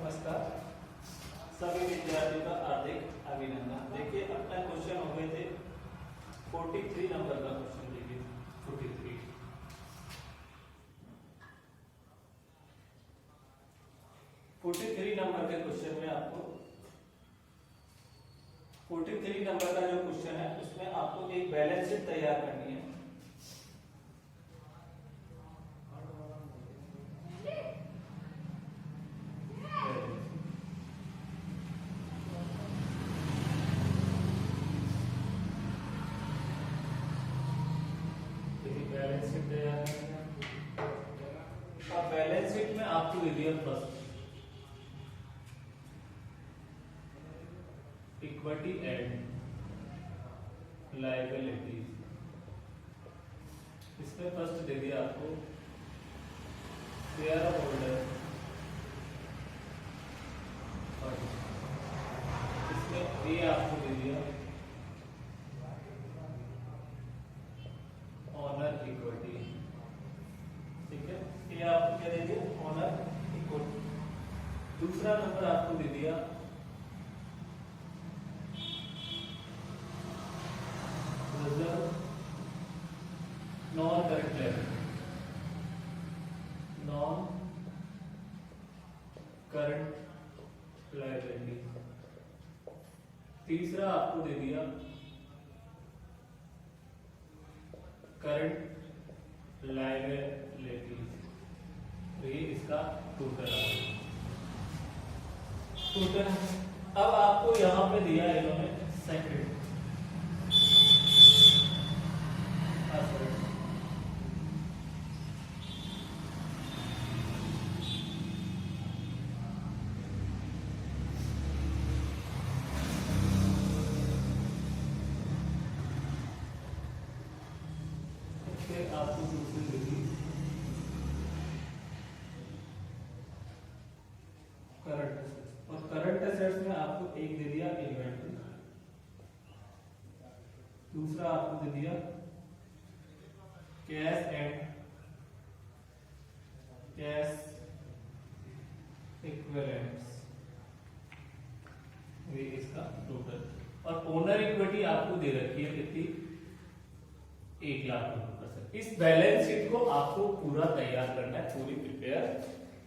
नमस्कार सभी विद्यार्थियों का हार्दिक अभिनंदन। देखिए अपना क्वेश्चन हो गए थे 43 नंबर का क्वेश्चन। देखिए 43 नंबर के क्वेश्चन में आपको 43 नंबर का जो क्वेश्चन है उसमें आपको एक बैलेंस शीट तैयार करनी है। बैलेंस शीट तैयार करनी है। अब बैलेंस शीट में आपको दे दिया फर्स्ट इक्विटी एंड लायबिलिटीज। इसमें फर्स्ट दे दिया आपको शेयर होल्डर, इसमें ए आपको दे दिया ऑनर इक्विटी। ठीक है, ये आपको क्या दे दिया ऑनर इक्विटी। दूसरा नंबर आपको दे दिया reserve non current liability, non current liability. तीसरा आपको दे दिया करंट लायबिलिटी। ये इसका टोटल टोटल। अब आपको यहां पे दिया है इन्होंने सेकंड आपको दूसरी देगी करंट एसेट्स, और करंट एसेट्स में आपको एक दे दिया इन्वेंटरी, दूसरा आपको दे दिया कैश एंड कैश इक्विवेलेंट्स। ये इसका टोटल। और ओनर इक्विटी आपको दे रखी है कितनी 1 लाख रुपए। इस बैलेंस शीट को आपको पूरा तैयार करना है, पूरी प्रिपेयर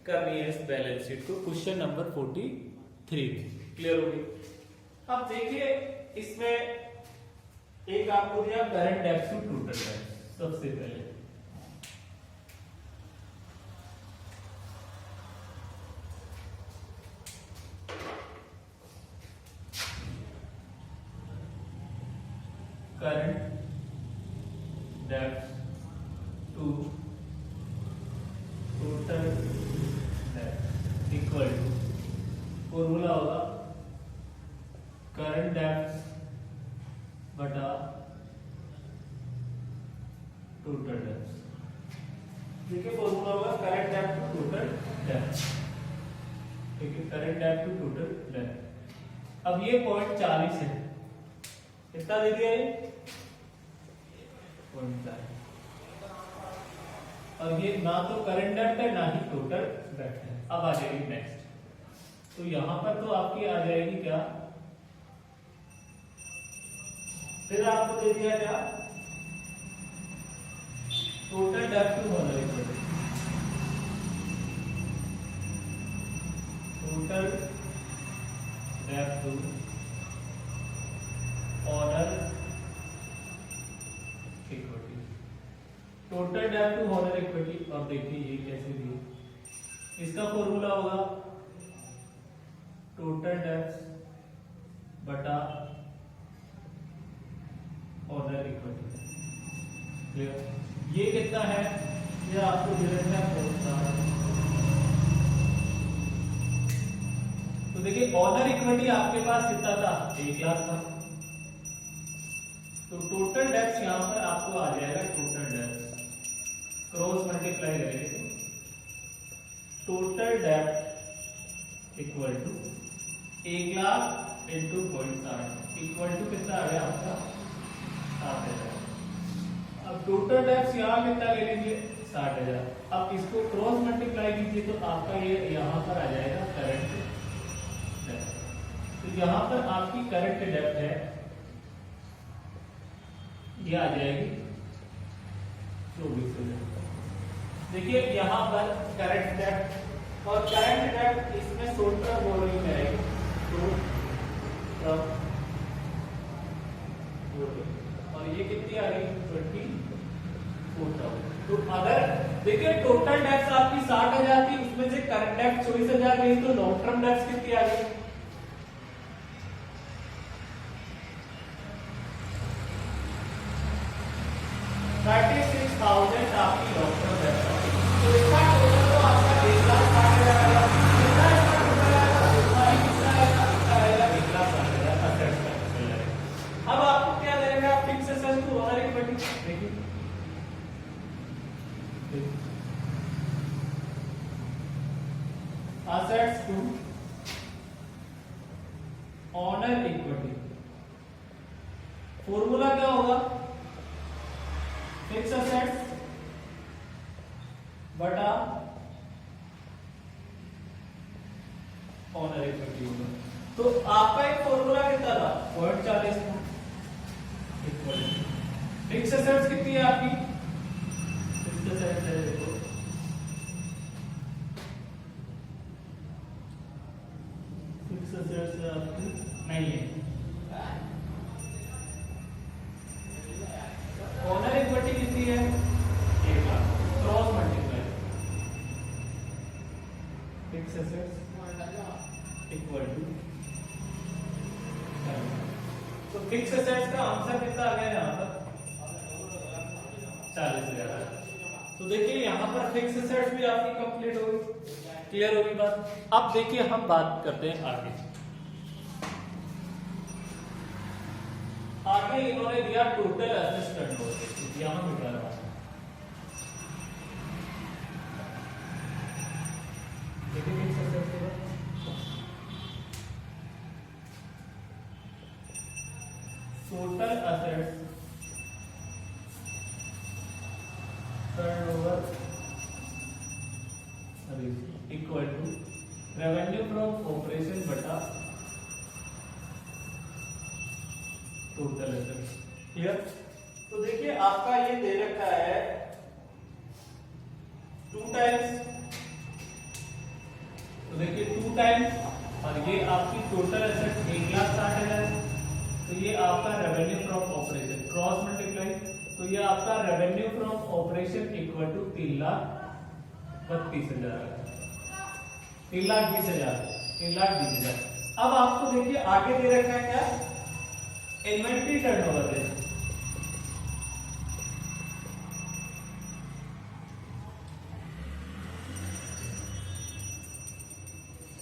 करनी है इस बैलेंस शीट को। क्वेश्चन नंबर 43 क्लियर हो गई। अब देखिए इसमें एक आपको दिया करंट डेब्ट टू टोटल डेब्ट। सबसे पहले करंट डेब्ट टू टोटल डेब्ट इक्वल टू, फॉर्मूला होगा करंट डेब्ट बटा टोटल डेब्ट। ठीक है, फॉर्मूला होगा करंट डेब्ट टू टोटल डेब्ट। ठीक है, करंट डेब्ट टू टोटल डेब्ट। अब ये पॉइंट 40 है, कितना दे दिया ये पॉइंट 40। और ये ना तो करंट डेब्ट है ना ही टोटल डेब्ट है। अब आ जाएगी नेक्स्ट, तो यहां पर तो आपकी आ जाएगी क्या, फिर आपको दे दिया क्या टोटल डेब्ट टू ऑनर इक्विटी, टोटल डेब्ट टू ऑनर इक्विटी, टोटल डेब्ट टू ऑनर इक्विटी। और देखिए ये कैसे दी, इसका फॉर्मूला होगा टोटल डेब्ट बटा ऑनर इक्विटी। क्लियर। ये कितना है, ये आपको दे रखा है 4। तो देखिए ऑनर इक्विटी आपके पास कितना था 1 लाख था, तो टोटल डेब्ट यहां पर आपको आ जाएगा टोटल डेब्ट क्रॉस मल्टीप्लाई करेंगे तो टोटल डेब्ट equal to 1 lakh into 0.60 equal to कितना आ गया आपका 7,000। अब टोटल डेब्ट यहाँ कितना ले लेंगे 60,000। अब इसको क्रॉस मल्टीप्लाई कीजिए तो आपका ये यहाँ पर आ जाएगा करंट तो यहाँ पर आपकी करंट डेप्थ है, ये आ जाएगी 24,000। देखिए यहाँ पर करंट डेप्थ और करंट डेप्थ इसमें शॉर्ट टर्म बोरोइंग में आएगी, और ये कितनी आ रही है 24,000। तो अगर देखिए टोटल डेप्थ आपकी 60,000 थी, उसमें से करंट डेप्थ 24,000 गई, तो लॉन्ग टर्म डेप्थ कितनी आ गई 36,000 आपकी लॉन्ग टर्म डेप्थ। तो इसका टोटल तो आपका 1,60,000 आएगा, कितना इसका टोटल आएगा, उतना ही कितना आएगा, इसका आएगा 1,60,000 असेट्स का टोटल आएगा। अब आपको क्या देगा, fix assets to owner equity, देखिए assets to owner equity, formula क्या होगा, फिक्स एसेट्स बटा ऑनर इक्विटी होगा। तो आपका एक फॉर्मूला कितना था 0.40 था, फिक्स एसेट्स कितनी है आपकी, फिक्स एसेट्स है देखो आपकी नहीं है, ऑनर इक्विटी कितनी है 1,00,000, cross multiply fix assets equal to, तो फिक्स एसेट्स का आंसर कितना आ गया यहाँ पर 40,000। तो देखिए यहाँ पर फिक्स एसेट्स भी आपकी कंप्लीट हो गई, क्लियर होगी बात। अब देखिए हम बात करते हैं आगे इन्होंने दिया टोटल एसेट्स टर्नओवर, यहां मिटा रहा है, देखिए fix assets total assets turnover equal to revenue from operation बटा टोटल एसेट्स, क्लियर। तो देखिए आपका ये दे रखा है 2 टाइम्स, तो देखिए 2 टाइम्स और ये आपकी टोटल एसेट्स 1,60,000, तो ये आपका revenue from operation cross multiply, तो ये आपका revenue from operation equal to 3,32,000, 3,20,000। अब आपको देखिए आगे दे रखा है क्या, इन्वेंट्री टर्नओवर है,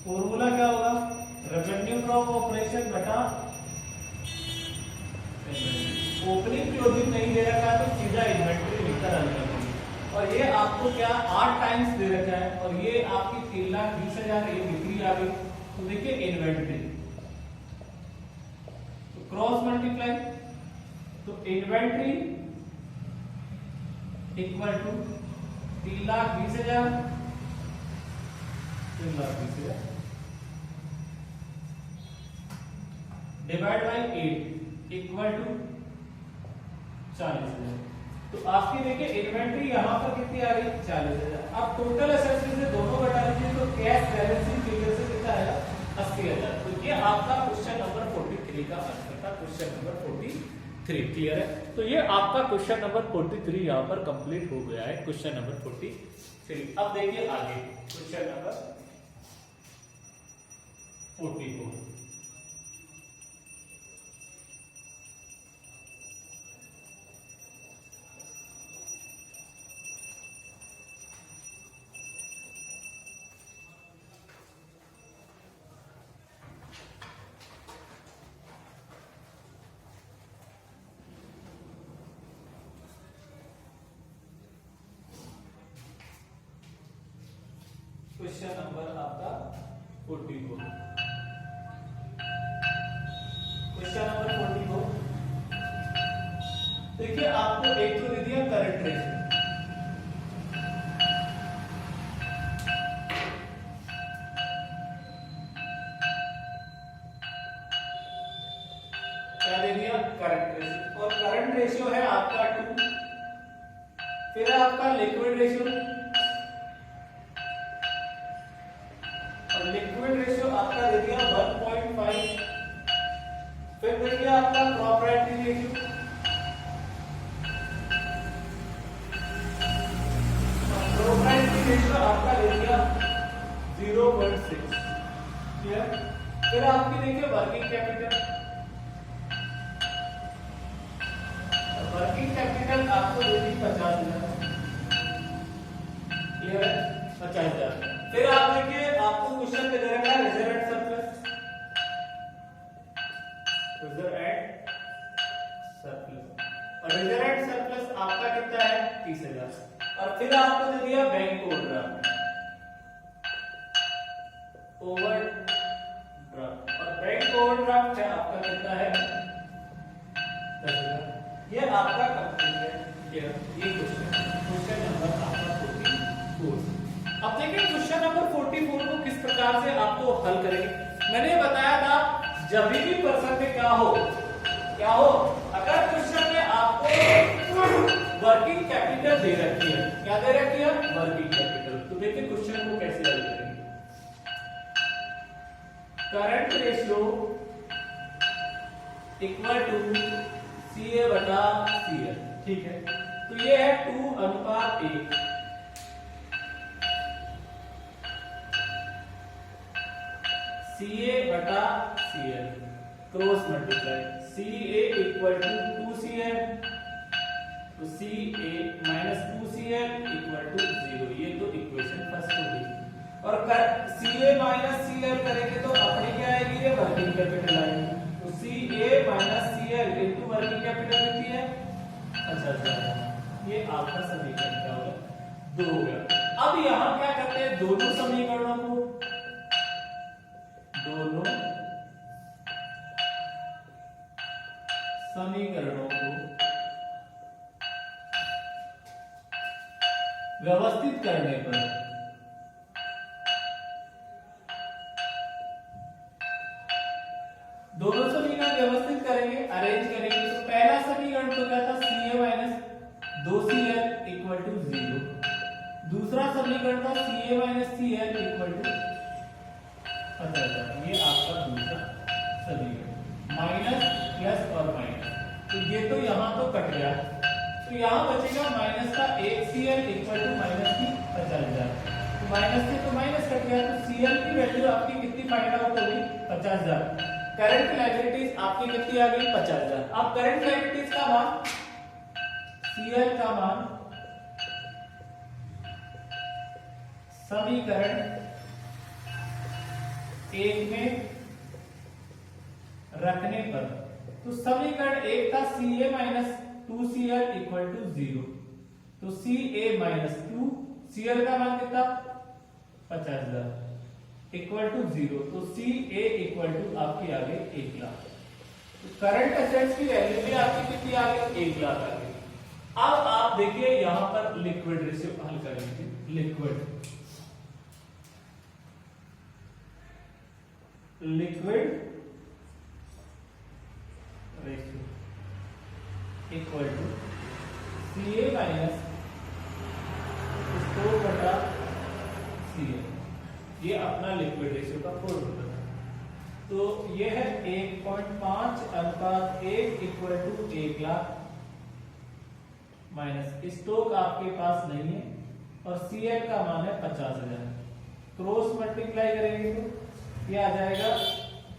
फॉर्मूला क्या होगा, रेवेन्यू फ्रॉम ऑपरेशन बटा ओपनिंग क्लोजिंग नहीं दे रखा है तो सीधा इन्वेंट्री लिखकर हल कर देंगे। और ये आपको क्या 8 टाइम्स दे रखा है और ये आपकी 3,20,000 ये बिक्री आ गई, तो देखिए इन्वेंट्री क्रॉस मल्टीप्लाई, तो inventory equal to 3,20,000 divide by 8 equal to 40,000। तो आपकी देखिए इन्वेंट्री यहां पर कितनी आ गई 40,000। अब टोटल एसेट्स में से दोनों घटा लीजिए तो कैश बैलेंसिंग फिगर से कितना आएगा 80,000। तो ये आपका क्वेश्चन नंबर 43 का आंसर था, क्वेश्चन नंबर 43, क्लियर है। तो ये आपका क्वेश्चन नंबर 43 यहां पर कंप्लीट हो गया है, क्वेश्चन नंबर 43। अब देखिए आगे क्वेश्चन नंबर 44। क्वेश्चन नंबर आपका 44, क्वेश्चन नंबर 44। देखिए आपको एक तो दे दिया करंट रेशियो, करंट रेशियो, और करंट रेशियो है आपका 2, फिर आपका लिक्विड रेशियो, और लिक्विड रेशियो आपका दे दिया 1.5, फिर दे दिया आपका प्रोप्राइटरी रेशियो, प्रोप्राइटरी रेशियो आपका दे दिया 0.6, क्लियर। फिर आपकी देखिए वर्किंग कैपिटल, वर्किंग कैपिटल आपको दे दी 50,000, क्लियर है, 50,000। फिर आप देखिए आपको क्वेश्चन में दे रखा है reserve and surplus, reserve and surplus, और रिजर्व एंड सरप्लस आपका कितना है 30,000, और फिर आपको दे दिया बैंक ओवरड्राफ्ट, ओवरड्राफ्ट, और बैंक ओवरड्राफ्ट है आपका कितना है 10,000। ये आपका कंप्लीट है, ये क्वेश्चन नंबर आपका 44। अब देखिए क्वेश्चन नंबर 44 को किस प्रकार से आपको हल करेंगे। मैंने बताया था जब भी प्रश्न में क्या हो, अगर क्वेश्चन में आपको वर्किंग कैपिटल दे रखी है, क्या दे रखी है वर्किंग कैपिटल, तो देखिए क्वेश्चन को कैसे हल करेंगे। Current ratio equal to CA बटा CL, ठीक है, तो ये है 2:1, CA बटा CL cross multiply, CA equal to 2CL, तो CA minus 2CL equal to 0, ये तो इक्वेशन फर्स्ट हो गई। और CA माइनस CL करेंगे तो अपनी क्या आएगी, ये वर्किंग कैपिटल आएगी, तो CA minus CL into working capital कितनी है 50,000, ये आपका समीकरण क्या होगा 2 हो गया। अब यहां क्या करते हैं, दोनों समीकरणों को व्यवस्थित करने पर दोनों समीकरण व्यवस्थित करेंगे, अरेंज करेंगे, तो पहला समीकरण तो क्या था CA minus 2CL equal to 0, दूसरा समीकरण था CA minus CL equal to 50,000, ये आपका दूसरा समीकरण, माइनस प्लस और माइनस, तो ये तो यहां तो कट गया, तो यहां बचेगा माइनस का 1CL इक्वल टू माइनस की 50,000, तो माइनस से तो माइनस कट गया, तो CL की वैल्यू आपकी कितनी फाइंड आउट हो गई 50,000, करंट लायबिलिटीज आपकी कितनी आ गई 50,000। अब करंट लायबिलिटीज का मान, CL का मान समीकरण 1 में रखने पर, तो समीकरण 1 था CA minus 2CL equal to 0, तो CA माइनस 2, CL का मान कितना 50,000 इक्वल टू 0, तो CA इक्वल टू आपकी आ गई 1 लाख, तो करंट एसेट्स की वैल्यू भी आपकी कितनी आ गई 1 लाख आ गई। अब आप देखिए यहां पर लिक्विड रेशियो हल करेंगे, liquid ratio equal to CA minus store बटा CL, ये अपना लिक्विड रेशियो का फॉर्मूला है, तो ये है 1.5:1 equal to 1 lakh, minus stock आपके पास नहीं है, और CL का मान है 50,000, क्रॉस मल्टीप्लाई करेंगे तो ये आ जाएगा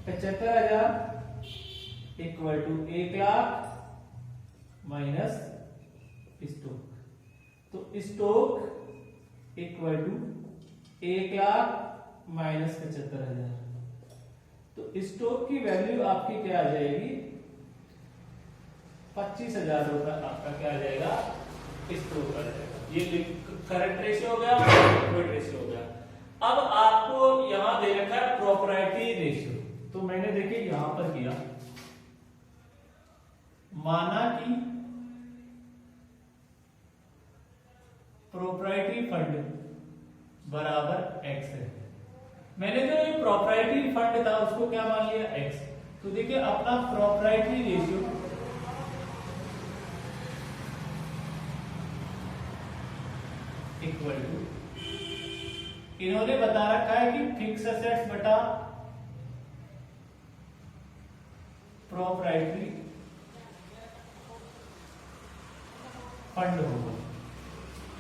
75,000 equal to 1 lakh minus stock, तो stock equal to 1 lakh minus 75,000, तो स्टॉक की वैल्यू आपकी क्या आ जाएगी 25,000 रुपए, आपका क्या आ जाएगा स्टॉक आ जाएगा। ये करंट रेशियो हो गया, लिक्विड रेशियो हो गया। अब आपको यहां दे रखा है प्रोप्राइटरी रेशियो, तो मैंने देखिए यहां पर किया, माना कि प्रोप्राइटरी फंड बराबर x है, मैंने जो ये प्रोप्राइटरी फंड था उसको क्या मान लिया x, तो देखिए अपना प्रोप्राइटरी रेशियो इन्होंने बता रखा है कि फिक्स एसेट्स बटा प्रोप्राइटरी फंड होगा,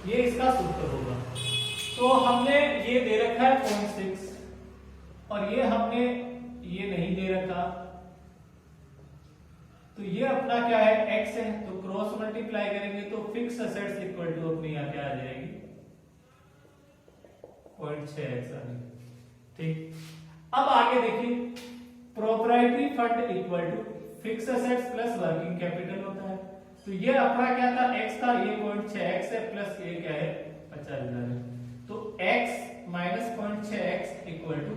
ये इसका सूत्र होगा। तो हमने ये दे रखा है 0.6 और ये हमने ये नहीं दे रखा, तो ये अपना क्या है x है, तो क्रॉस मल्टीप्लाई करेंगे तो फिक्स एसेट्स इक्वल टू अपनी यहाँ क्या आ जाएगी 0.6x आ गई। ठीक, अब आगे देखिए proprietary fund equal to fix assets plus working capital होता है। तो ये अपना क्या था x था, ये 0.6x है प्लस ये क्या है 50,000 है, तो x minus 0.6x equal to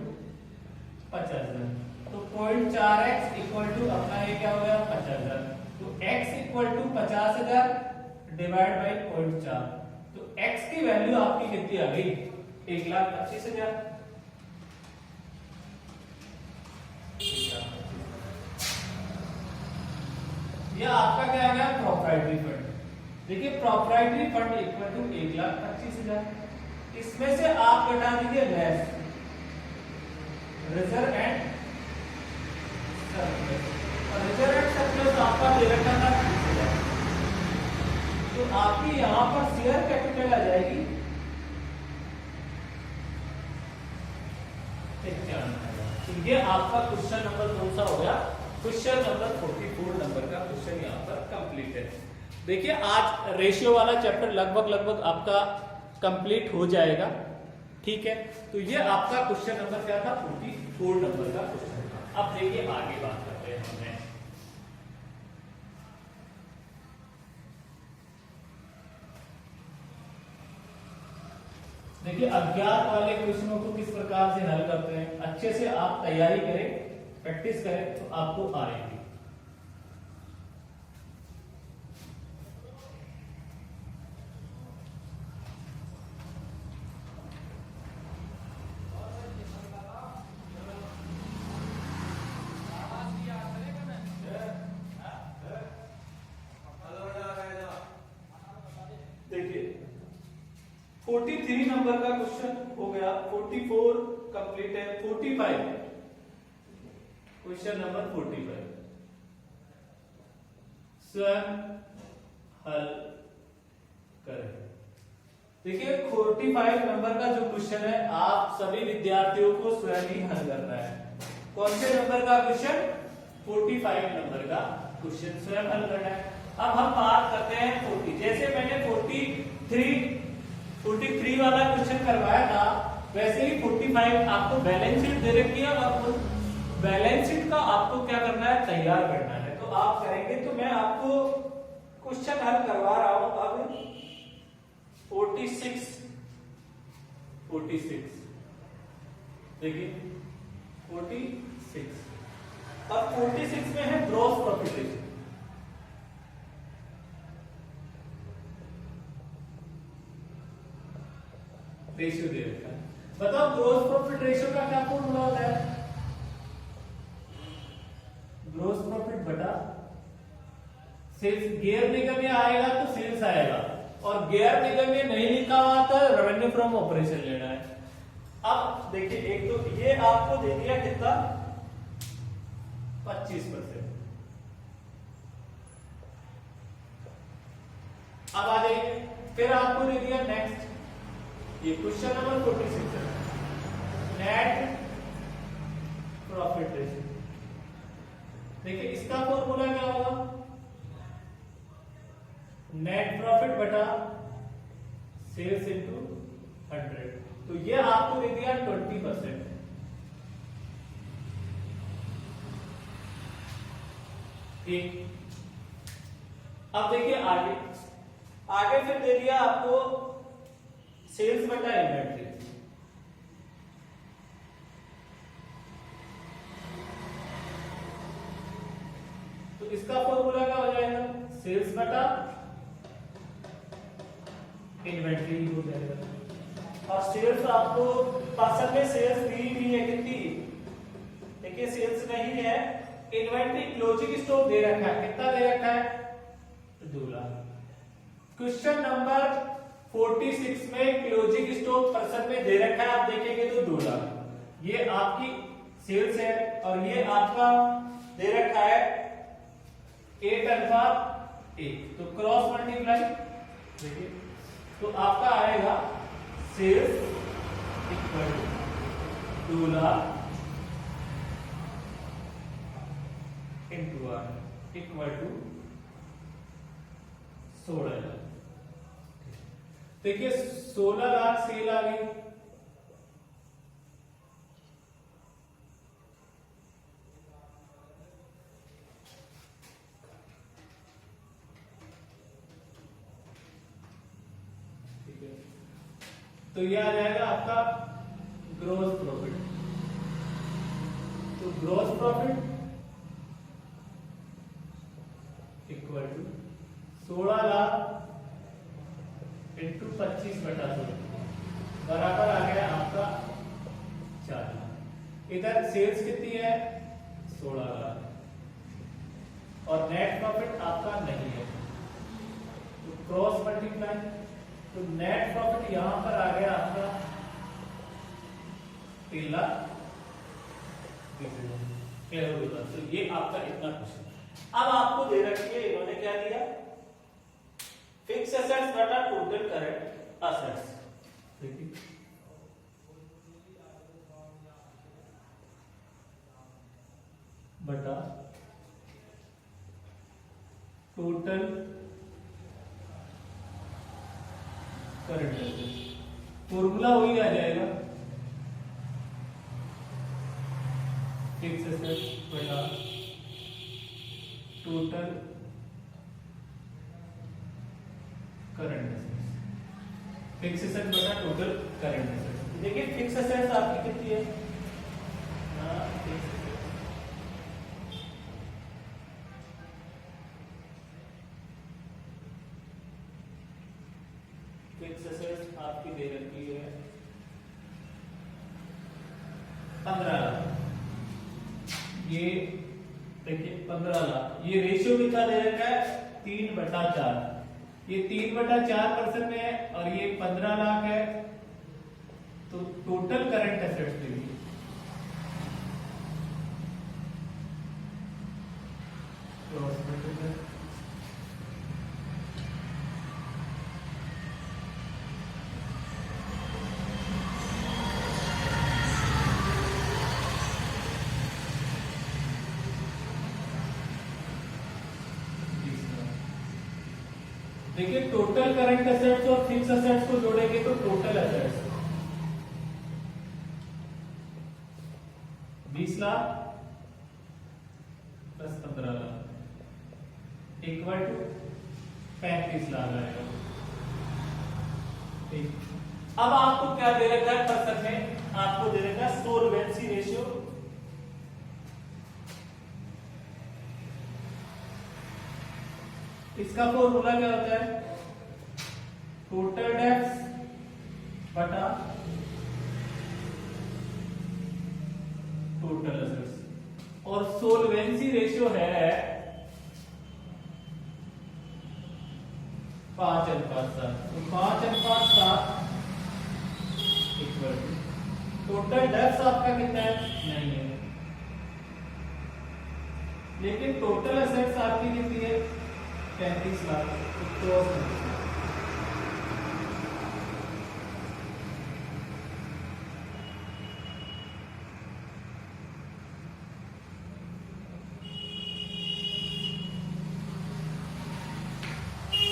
50,000, तो 0.4x इक्वल टू अपना ये क्या हो गया 50,000, तो x equal to 50,000 divide by 0.4, तो x की वैल्यू आपकी कितनी आ गई 1,25,000। यह आपका क्या आ गया प्रोप्राइटरी फंड। देखिए प्रोप्राइटरी फंड इक्वल टू 1,25,000, इसमें से आप घटा दीजिए लेस रिजर्व एंड सरप्लस, और रिजर्व एंड सरप्लस आपका दे रखा था 30,000, तो आपकी यहां पर शेयर कैपिटल आ जाएगी 91,000। तो ये आपका क्वेश्चन नंबर कौन सा हो गया, क्वेश्चन नंबर 44 नंबर का क्वेश्चन यहाँ पर कंप्लीट है। देखिए आज रेशियो वाला चैप्टर लगभग आपका कंप्लीट हो जाएगा, ठीक है। तो ये आपका क्वेश्चन नंबर क्या था 44 नंबर का क्वेश्चन था। अब देखिए आगे बात करते हैं हमने, देखिए अज्ञात वाले क्वेश्चनों को किस प्रकार से हल करते हैं, अच्छे से आप तैयारी करें, प्रैक्टिस करें तो आपको आएगी। देखिए 43 नंबर का क्वेश्चन हो गया, 44 कंप्लीट है, 45 क्वेश्चन नंबर 45 स्वयं हल करें। देखिए 45 नंबर का जो क्वेश्चन है आप सभी विद्यार्थियों को स्वयं ही हल करना है। कौन से नंबर का क्वेश्चन 45 नंबर का क्वेश्चन स्वयं हल करना है। अब हम बात करते हैं 40, जैसे मैंने 43 वाला क्वेश्चन करवाया था वैसे ही 45 आपको बैलेंस शीट दे रखी है और बैलेंस शीट का आपको क्या करना है तैयार करना है, तो आप करेंगे। तो मैं आपको क्वेश्चन हल करवा रहा हूं अब 46 देखिए 46, अब 46 में है ग्रॉस प्रॉफिट रेशियो। रेशियो दे रखा है, बताओ ग्रॉस प्रॉफिट रेशियो का क्या फॉर्मूला होता है, ग्रॉस प्रॉफिट बटा सेल्स। गियर निगम में आएगा तो सेल्स आएगा, और गियर निगम में नहीं लिखा हुआ तो रेवेन्यू फ्रॉम ऑपरेशन लेना है। अब देखिए एक तो ये आपको दे दिया कितना 25%। अब आ जाइए, फिर आपको दे दिया नेक्स्ट, ये क्वेश्चन नंबर 46 है, नेट प्रॉफिट रेशियो। देखिए इसका फॉर्मूला क्या होगा, नेट प्रॉफिट बटा सेल्स इनटू 100, तो ये आपको दे दिया 20%। ठीक, अब देखिए आगे फिर दे दिया आपको सेल्स बटा इन्वेंट्री। तो इसका फॉर्मूला क्या हो जाएगा, सेल्स बटा इन्वेंट्री हो जाएगा। और सेल्स आपको पर्सन में सेल्स दी भी है कितनी, देखिए सेल्स नहीं है, इन्वेंट्री क्लोजिंग स्टॉक दे रखा है, कितना दे रखा है 2 लाख। क्वेश्चन नंबर 46 में क्लोजिंग स्टॉक परसेंट में दे रखा है, आप देखेंगे तो 2 लाख। ये आपकी सेल्स है और ये आपका दे रखा है 8:1, तो क्रॉस मल्टीप्लाई देखिए, तो आपका आएगा sales equal to 2 lakh into R equal to 16 lakh. देखिए 16 लाख सेल आ गई, ठीक है, तो ये आ जाएगा आपका ग्रॉस प्रॉफिट। तो gross profit equal to 16 lakh into 25/100 बराबर आ गया आपका 4 लाख। इधर सेल्स कितनी है 16 लाख और नेट प्रॉफिट आपका नहीं है, तो क्रॉस मल्टीप्लाई, तो नेट प्रॉफिट यहां पर आ गया आपका 3 लाख। क्लियर हो गया? तो ये आपका इतना क्वेश्चन। अब आपको दे रखी है, इन्होंने क्या दिया, फिक्स एसेट्स बटा टोटल करंट एसेट्स। देखिए बटा टोटल करंट एसेट्स, फॉर्मूला वही आ जाएगा, फिक्स एसेट्स बटा total current assets, fix asset बटा टोटल करंट एसेट्स। देखिए फिक्स एसेट्स आपकी कितनी है, फिक्स एसेट्स आपकी दे रखी है 15 लाख। ये देखिए 15 लाख, ये रेशियो कितना दे रखा है 3/4, ये 3/4% में है और ये 15 लाख है, तो टोटल करंट एसेट्स दे दी देखिए टोटल करंट एसेट्स और फिक्स एसेट्स को जोड़ेंगे तो total assets 20 lakh plus 15 lakh equal to 35 lakh आएगा। ठीक, अब आपको क्या दे रखा है पर्सन में, आपको दे रखा है सोलवेंसी रेशियो, इसका फॉर्मूला क्या होता है, टोटल डेब्ट्स बटा टोटल एसेट्स, और सोलवेंसी रेशियो है 5:7, तो 5:7 इक्वल टोटल डेब्ट्स आपका कितना है, नहीं है, लेकिन टोटल एसेट्स आपकी कितनी है 35 लाख। तो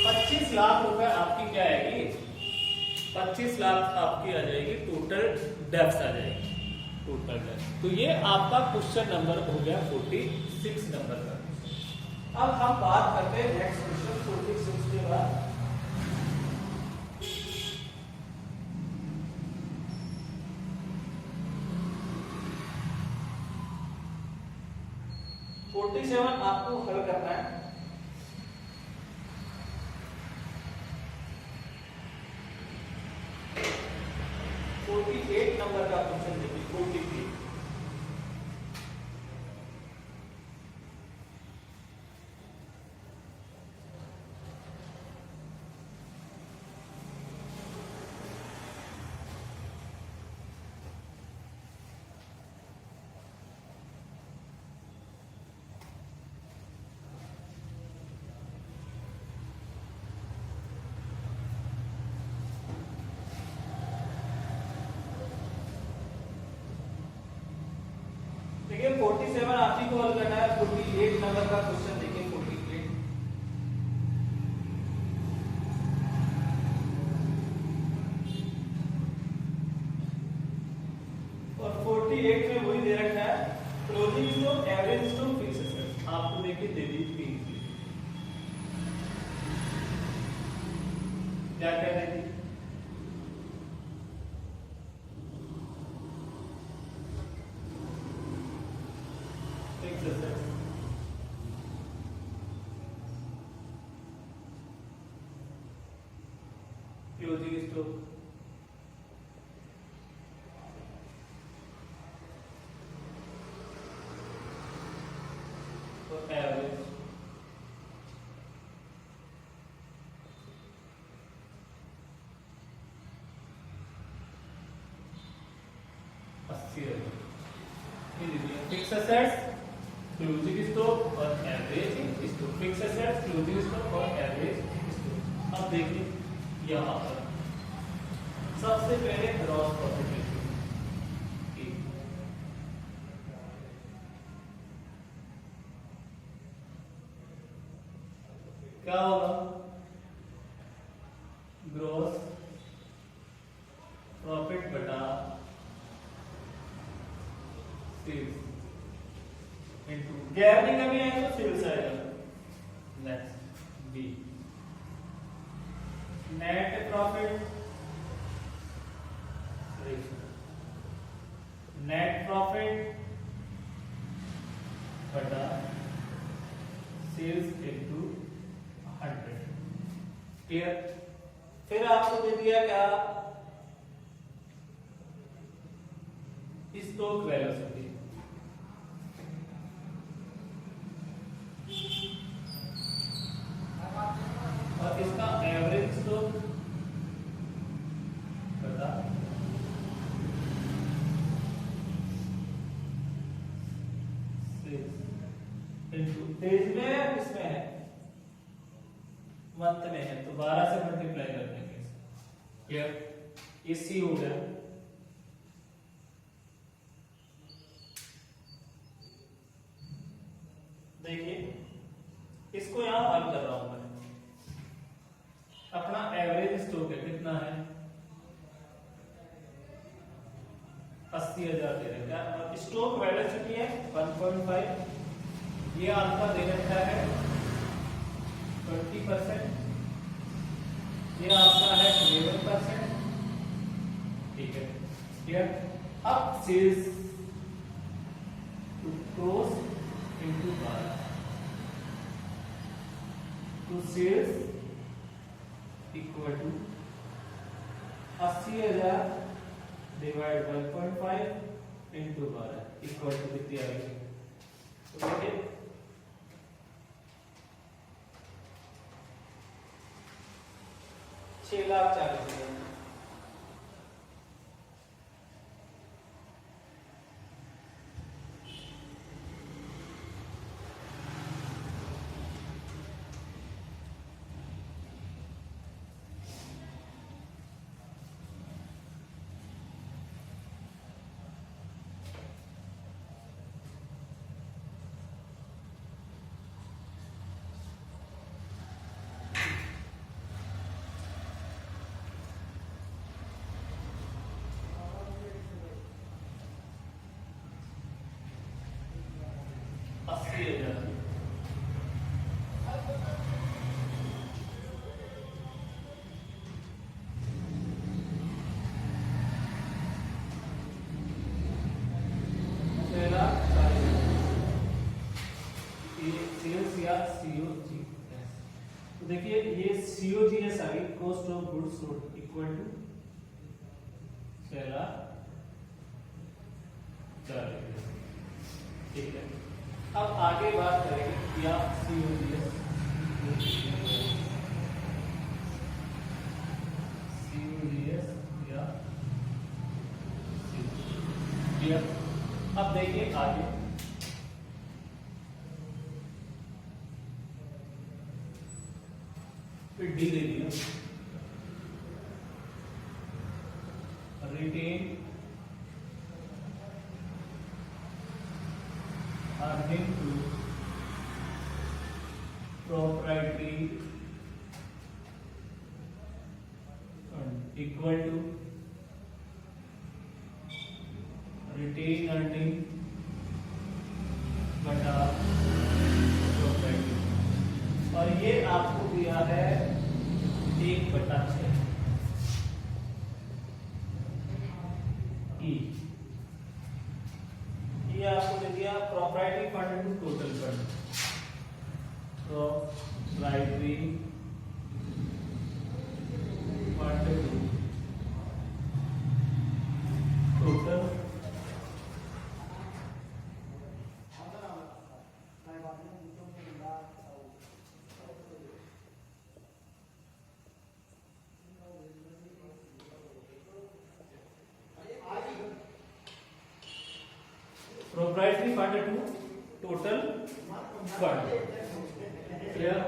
25 लाख रुपए आपकी क्या आएगी, 25 लाख आपकी आ जाएगी टोटल डेब्ट्स आ जाएगी, टोटल डेब्ट्स। तो ये आपका क्वेश्चन नंबर हो गया 46 नंबर का। अब हम बात करते हैं नेक्स्ट क्वेश्चन 46 के बाद। आपको हल करना है। 48 नंबर का क्वेश्चन देखिए 48। देखिए 47 आप ही को हल करना है। 48 नंबर का क्वेश्चन देखिए 48। और 48 में वही दे रखा है, closing stock, average stock, fix assets. आपको देखिए दे दी थी क्या कह रही थी, फिक्स एसेट्स, क्लोजिंग स्टॉक, और average. Fix assets, closing stock और average stock. Fix assets, closing stock और एवरेज स्टॉक। अब देखिए यहाँ पर सबसे पहले ग्रॉस प्रॉफिट लिखिए। क्या होगा, ग्रॉस प्रॉफिट बटा सेल्स इनटू, गैप नहीं करनी है तो सेल्स आएगा। Next B, net profit, net profit बटा सेल्स इनटू 100। क्लियर। फिर आपको दे दिया क्या, स्टॉक वेलोसिटी, और इसका एवरेज स्टॉक बता इनटू पेज में है, किसमें है, मंथ में है तो 12 से मल्टीप्लाई कर देंगे। क्लियर, ये सी हो गया। देखिए इसको यहां हल कर रहा हूं मैं। अपना एवरेज स्टॉक है कितना है, 80,000 दे रखा है, और स्टॉक वेलोसिटी है 1.5, ये आपका दे रखा है 20%, ये आपका है 11%। ठीक है, क्लियर। अब सेल्स टू क्रॉस इनटू 12, तो sales equal to 80,000 divide 1.5 into 12 equal to कितनी आ गई, तो देखिए 6,40,000। सेल्स या सीओजी, तो देखिए ये सीओजीएस आ गई, cost of goods sold equal to सेला। ठीक है, अब आगे बात करेंगे या सीओजीएस, सीओजीएस या क्लियर। अब देखिए आगे, फिर डी दे दिया, retain earning to proprietary fund equal to retain earning बटा proprietary fund। और ये आपको दिया है 1/6 ई। ये आपको दे दिया proprietary fund into total fund। proprietary fund to total proprietary fund to total fund। clear?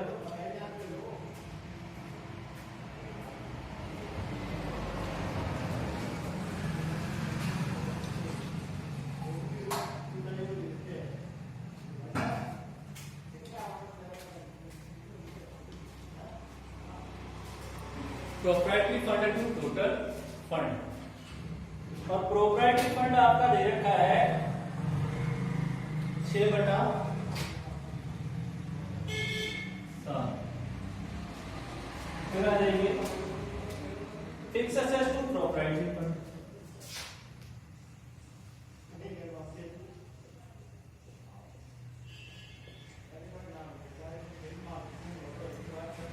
Proprietary fund to total fund. और प्रोप्राइटरी फंड आपका दे रखा है 6/7। फिर आ जाइए fix assets to proprietary fund.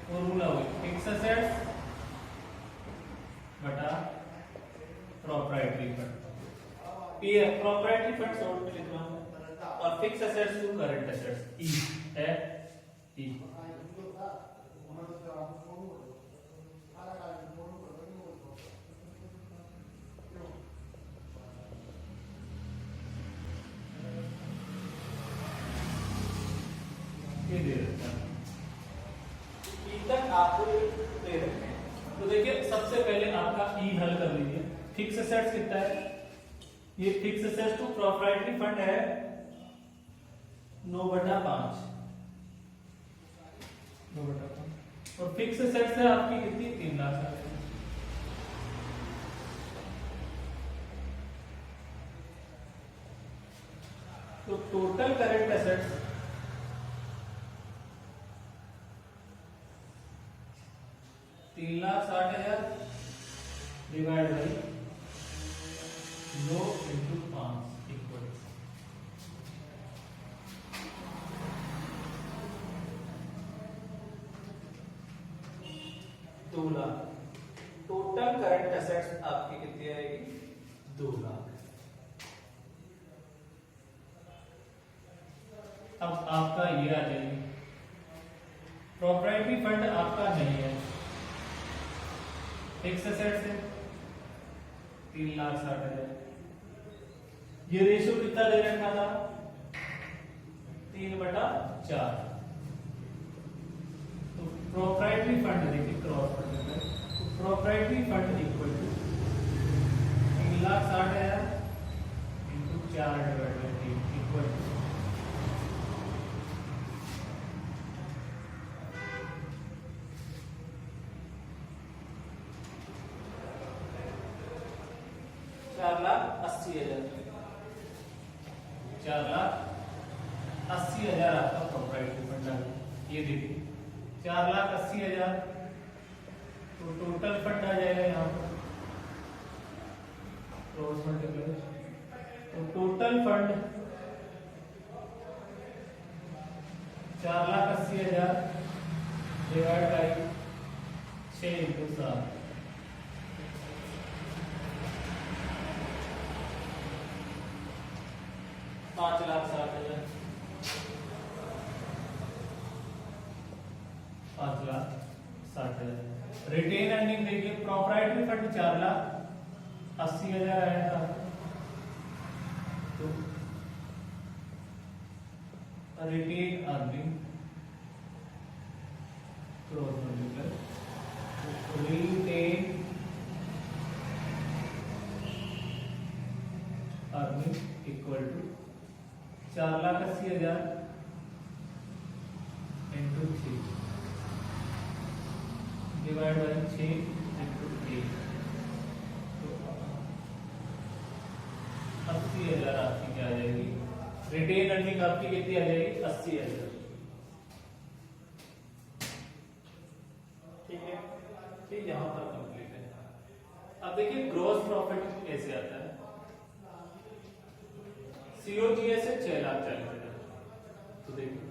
Formula हुई फिक्स एसेट्स बटा प्रोप्राइटरी फंड। ये प्रोप्राइटरी फंड शॉर्ट में लिख रहा हूं और fix assets to current assets E है ई। ये दे रखा है ई तक आपको दे रखे हैं। तो देखिए सबसे पहले आपका ई हल कर लीजिए। फिक्स एसेट्स कितना है? ये fix assets to proprietary fund है 9/5 और फिक्स एसेट्स है आपकी कितनी 3 लाख। तो total current assets 3,60,000 divide by 9 into 5 equal 2 lakh. Total current assets आपकी कितनी आएगी? 2 लाख। अब आपका ये आ जाएगी प्रॉपर्टी फंड आपका नहीं है, फिक्स एसेट्स है 3,60,000। ये रेशियो कितना दे रखा था? 3/4। तो प्रोप्राइटरी फंड देखिए क्रॉस फंड है, तो proprietary fund equal to 3,60,000 into 4/3 equal to 4,80,000। 4,80,000 आपका प्रोप्राइटरी फंड आ गया। ये देखिए 4,80,000 तो टोटल फंड आ जाएगा यहाँ पर क्रॉस मल्टीप्लाई। तो total fund 4,80,000 divide by 6 into 7 5,60,000। 5,60,000। Retain earning देखिए प्रॉपर्टी फंड 4,80,000 आया था, तो retain earning cross multiply retain earning equal to 4,80,000 into 6 divide by 6 into 1, तो 80,000 आपकी क्या आ जाएगी? रिटेन अर्निंग आपकी कितनी आ जाएगी? 80,000। ठीक है, ये यहां पर कंप्लीट है। अब देखिए ग्रॉस प्रॉफिट कैसे आता है। सीओजीएस है 6,40,000, तो देखिए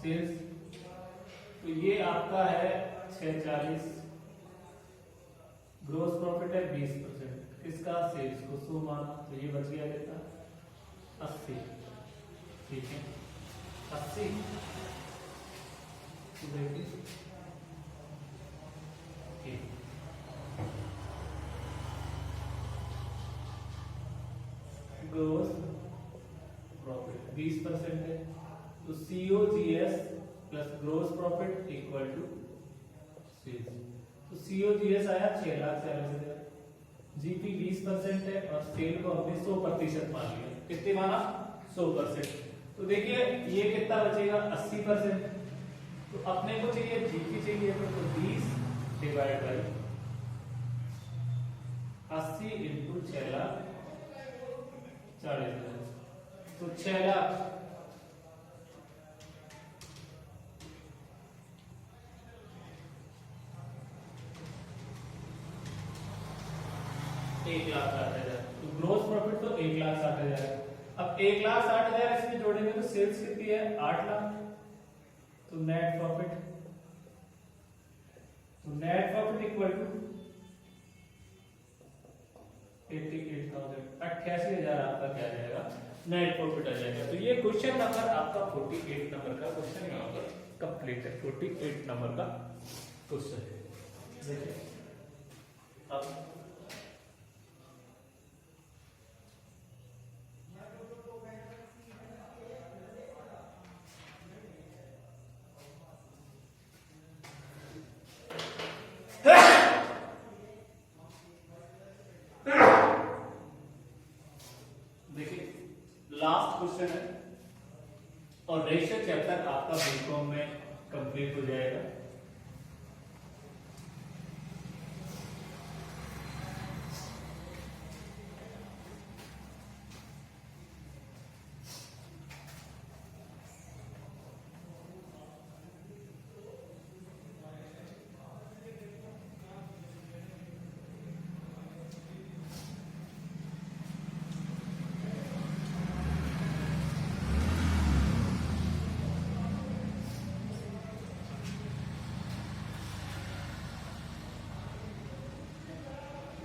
सेल्स, तो ये आपका है 640, ग्रोस प्रॉफिट है 20%, इसका सेल्स को 100 माना, तो ये बच गया कितना? 80। ठीक है, 80, तो देखिए ग्रोस प्रॉफिट 20% है, तो COGS plus gross profit equal to sales. तो सीओजीएस आया 6,40,000, जीपी 20% है और सेल को हमने 100% मान लिया। कितने माना? 100%। तो देखिए ये कितना बचेगा? 80%। तो अपने को चाहिए जीपी चाहिए, तो 20 डिवाइड बाई 80 इंटू 6,40,000, तो 6 लाख 1,60,000। तो ग्रोस प्रॉफिट तो 1,60,000। अब 1,60,000 इसमें जोड़ेंगे तो सेल्स कितनी है? 8 लाख। तो नेट प्रॉफिट इक्वल टू 88,000 आपका क्या आ जाएगा? नेट प्रॉफिट आ जाएगा। तो ये क्वेश्चन नंबर आपका 48 नंबर का क्वेश्चन यहाँ पर कंप्लीट है। 48 नंबर का क्वेश्चन है। देखिए अब लास्ट क्वेश्चन है और रेशियो चैप्टर आपका बीकॉम में कंप्लीट हो जाएगा।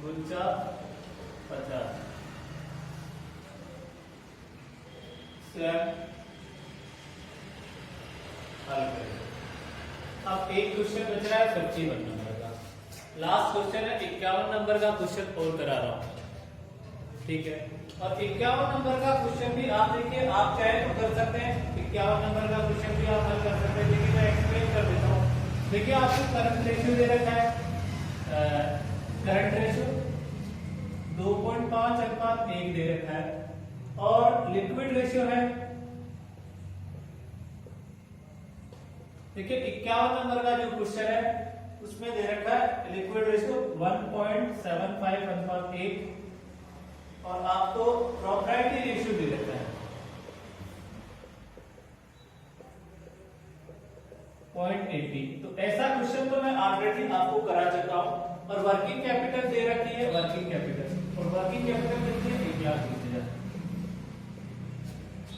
गुंजा 50 हल करें। अब एक क्वेश्चन बच रहा है 55 नंबर का। लास्ट क्वेश्चन है 51 नंबर का क्वेश्चन और करा रहा हूं। ठीक है, और 51 नंबर का क्वेश्चन भी आप देखिए, आप चाहे तो कर सकते हैं। 51 नंबर का क्वेश्चन भी आप हल कर सकते हैं, लेकिन मैं एक्सप्लेन कर देता हूँ। देखिए आपको करंट रेशियो दे रखा है, करंट रेशियो 2.5:1 दे रखा है और लिक्विड रेशियो है। देखिए 51 नंबर का जो क्वेश्चन है उसमें दे रखा है लिक्विड रेशियो 1.75:1 और आपको प्रोप्राइटरी रेशियो दे रखा है 0.80। तो ऐसा क्वेश्चन तो मैं ऑलरेडी आपको करा चुका हूं। और वर्किंग कैपिटल दे रखी है, वर्किंग कैपिटल, और वर्किंग कैपिटल कितनी है? 1,20,000।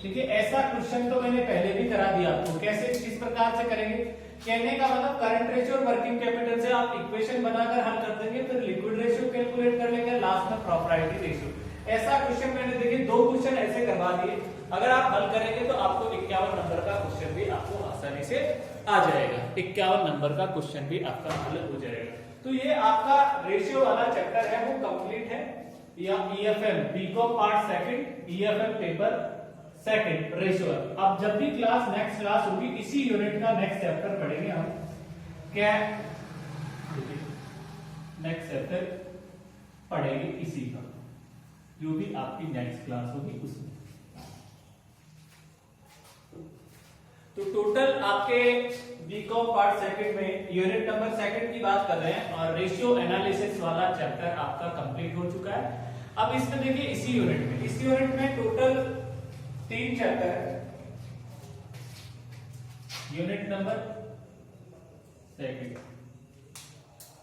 ठीक है, ऐसा क्वेश्चन तो मैंने पहले भी करा दिया आपको। कैसे, किस प्रकार से करेंगे? कहने का मतलब करंट रेशियो और वर्किंग कैपिटल से आप इक्वेशन बनाकर हल कर देंगे, फिर लिक्विड रेशियो कैलकुलेट कर लेंगे, लास्ट में प्रोप्राइटरी रेशियो। ऐसा क्वेश्चन मैंने देखिए 2 क्वेश्चन ऐसे करवा दिए। अगर आप हल करेंगे तो आपको 51 नंबर का क्वेश्चन भी आपको आसानी से आ जाएगा। 51 नंबर का क्वेश्चन भी आपका हल हो जाएगा। तो ये आपका रेशियो वाला चैप्टर है वो कंप्लीट है। या EFM BCom part second EFM paper second ratio. अब जब भी क्लास नेक्स्ट क्लास होगी इसी यूनिट का नेक्स्ट चैप्टर पढ़ेंगे हम। क्या नेक्स्ट चैप्टर पढ़ेंगे इसी का, जो भी आपकी नेक्स्ट क्लास होगी उसमें। तो टोटल आपके बीकॉम पार्ट सेकंड में यूनिट नंबर सेकंड की बात कर रहे हैं और रेशियो एनालिसिस वाला चैप्टर आपका कंप्लीट हो चुका है। अब इसमें देखिए इस यूनिट में टोटल 3 चैप्टर है। यूनिट नंबर सेकंड,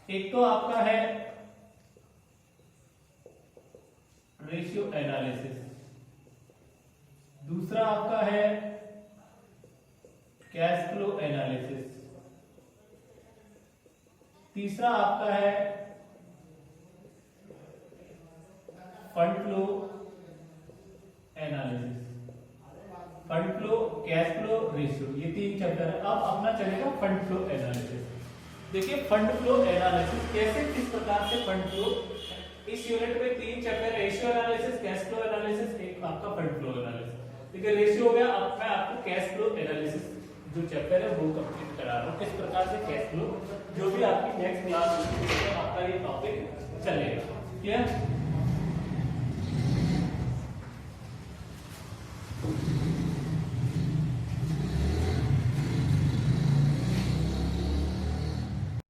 एक तो आपका है रेशियो एनालिसिस, दूसरा आपका है कैश फ्लो एनालिसिस, तीसरा आपका है fund flow analysis, fund flow, cash flow, ratio, ये 3 चैप्टर है। अब अपना चलेगा फंड फ्लो एनालिसिस। देखिए फंड फ्लो एनालिसिस कैसे, किस प्रकार से फंड फ्लो, इस यूनिट में 3 chapter, ratio analysis, cash flow analysis, एक आपका फंड फ्लो एनालिसिस। देखिए रेशियो हो गया, अब मैं आपको कैश फ्लो एनालिसिस जो चैप्टर है वो कंप्लीट करा रहा हूँ, किस प्रकार से कैश फ्लो, जो भी आपकी नेक्स्ट क्लास होगी उसमें आपका ये टॉपिक चलेगा। क्लियर?